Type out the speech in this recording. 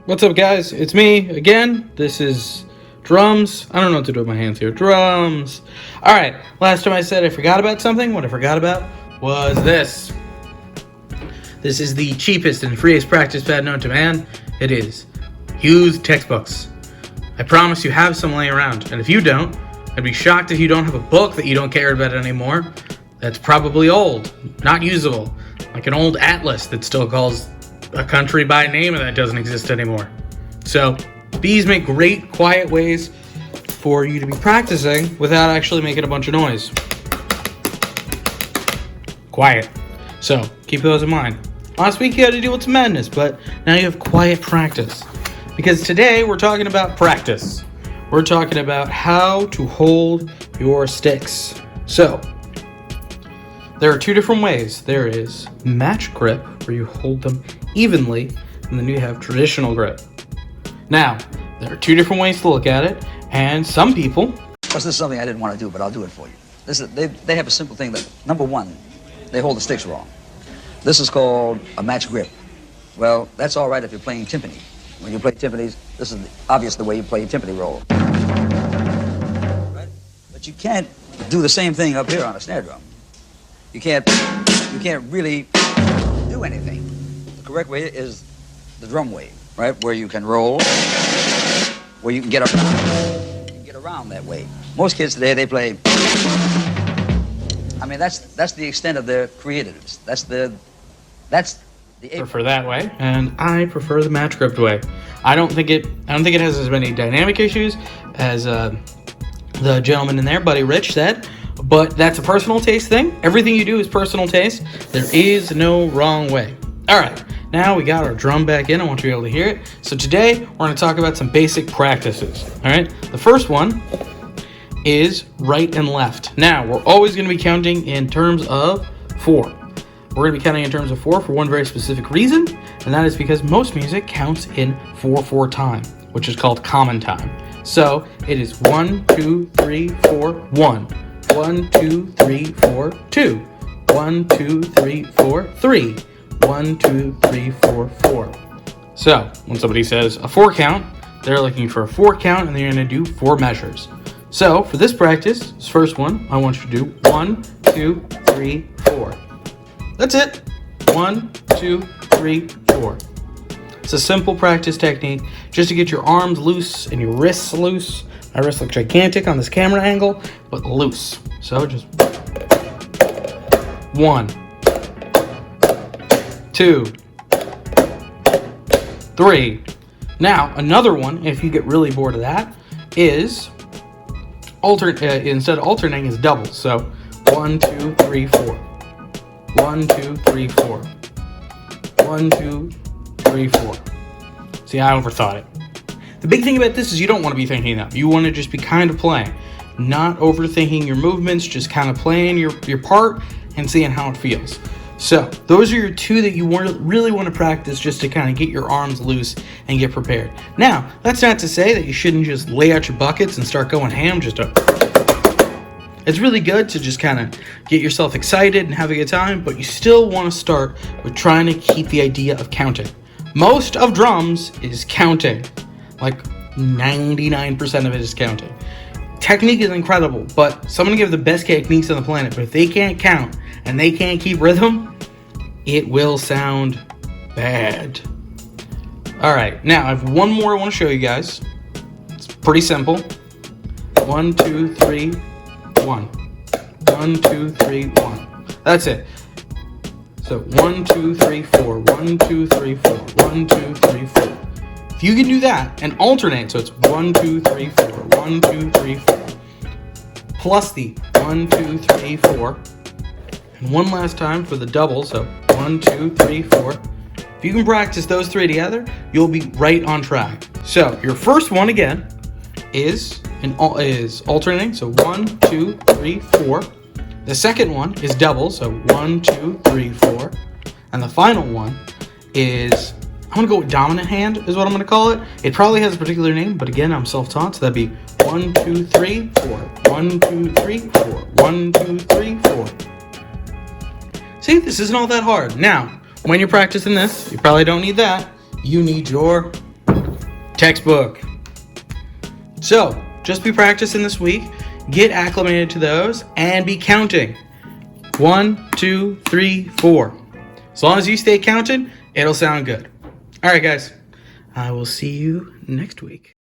What's up, guys? It's me again. This is drums. I don't know what to do with my hands here. Drums. All right. Last time I said I forgot about something. What I forgot about was this. This is the cheapest and freest practice pad known to man. It is. Use textbooks. I promise you have some laying around. And if you don't, I'd be shocked if you don't have a book that you don't care about anymore. That's probably old, not usable, like an old atlas that still calls a country by name that doesn't exist anymore. So these make great quiet ways for you to be practicing without actually making a bunch of noise. Quiet. So keep those in mind. Last week you had to deal with some madness, but now you have quiet practice. Because today we're talking about practice. We're talking about how to hold your sticks. So there are two different ways. There is match grip, where you hold them evenly, and then you have traditional grip. Now, there are two different ways to look at it, and some people... This is something I didn't want to do, but I'll do it for you. They have a simple thing that, number one, they hold the sticks wrong. This is called a match grip. Well, that's all right if you're playing timpani. When you play timpanis, this is obvious the way you play a timpani roll. Right? But you can't do the same thing up here on a snare drum. You can't really do anything. The correct way is the drum way, right? Where you can roll, where you can get around. You can get around that way. Most kids today, they play. I mean, that's the extent of their creativeness. That's the prefer that way, and I prefer the match grip way. I don't think it has as many dynamic issues as the gentleman in there, Buddy Rich, said. But that's a personal taste thing. Everything you do is personal taste. There is no wrong way. All right, now we got our drum back in. I want you to be able to hear it. So today, we're going to talk about some basic practices. All right, the first one is right and left. Now, we're always going to be counting in terms of 4. We're going to be counting in terms of 4 for one very specific reason, and that is because most music counts in 4/4 time, which is called common time. So it is 1, 2, 3, 4, 1. 1, 2, 3, 4, 2. 1, 2, 3, 4, 3. 1, 2, 3, 4, 4. So when somebody says a 4 count, they're looking for a 4 count and they're going to do 4 measures. So for this practice, this first one, I want you to do 1, 2, 3, 4. That's it. 1, 2, 3, 4. It's a simple practice technique just to get your arms loose and your wrists loose. My wrists look gigantic on this camera angle, but loose. So just 1, 2, 3. Now, another one, if you get really bored of that, is instead of alternating is doubles. So 1, 2, 3, 4. 1, 2, 3, 4. 1, 2, 3, 4. See, I overthought it. The big thing about this is you don't want to be thinking that. You want to just be kind of playing. Not overthinking your movements, just kind of playing your part and seeing how it feels. So, those are your two that you really want to practice just to kind of get your arms loose and get prepared. Now, that's not to say that you shouldn't just lay out your buckets and start going ham It's really good to just kind of get yourself excited and have a good time, but you still want to start with trying to keep the idea of counting. Most of drums is counting. Like 99% of it is counting. Technique is incredible, but someone can have the best techniques on the planet, but if they can't count and they can't keep rhythm, it will sound bad. All right, now I have one more I want to show you guys. It's pretty simple. 1, 2, 3, 1. 1, 2, 3, 1. That's it. So 1, 2, 3, 4. 1, 2, 3, 4. 1, 2, 3, 4. If you can do that and alternate, so it's 1, 2, 3, 4. 1, 2, 3, 4. Plus the 1, 2, 3, 4. And one last time for the double, so 1, 2, 3, 4. If you can practice those 3 together, you'll be right on track. So your first one again is alternating, so 1, 2, 3, 4. The second one is double, so 1, 2, 3, 4. And the final one is, I'm going to go with dominant hand is what I'm going to call it. It probably has a particular name, but again, I'm self-taught, so that'd be 1, 2, 3, 4. 1, 2, 3, 4. 1, 2, 3, 4. See, this isn't all that hard. Now, when you're practicing this, you probably don't need that. You need your Textbook. So, just be practicing this week, get acclimated to those, and be counting. 1, 2, 3, 4. As long as you stay counting, it'll sound good. All right, guys. I will see you next week.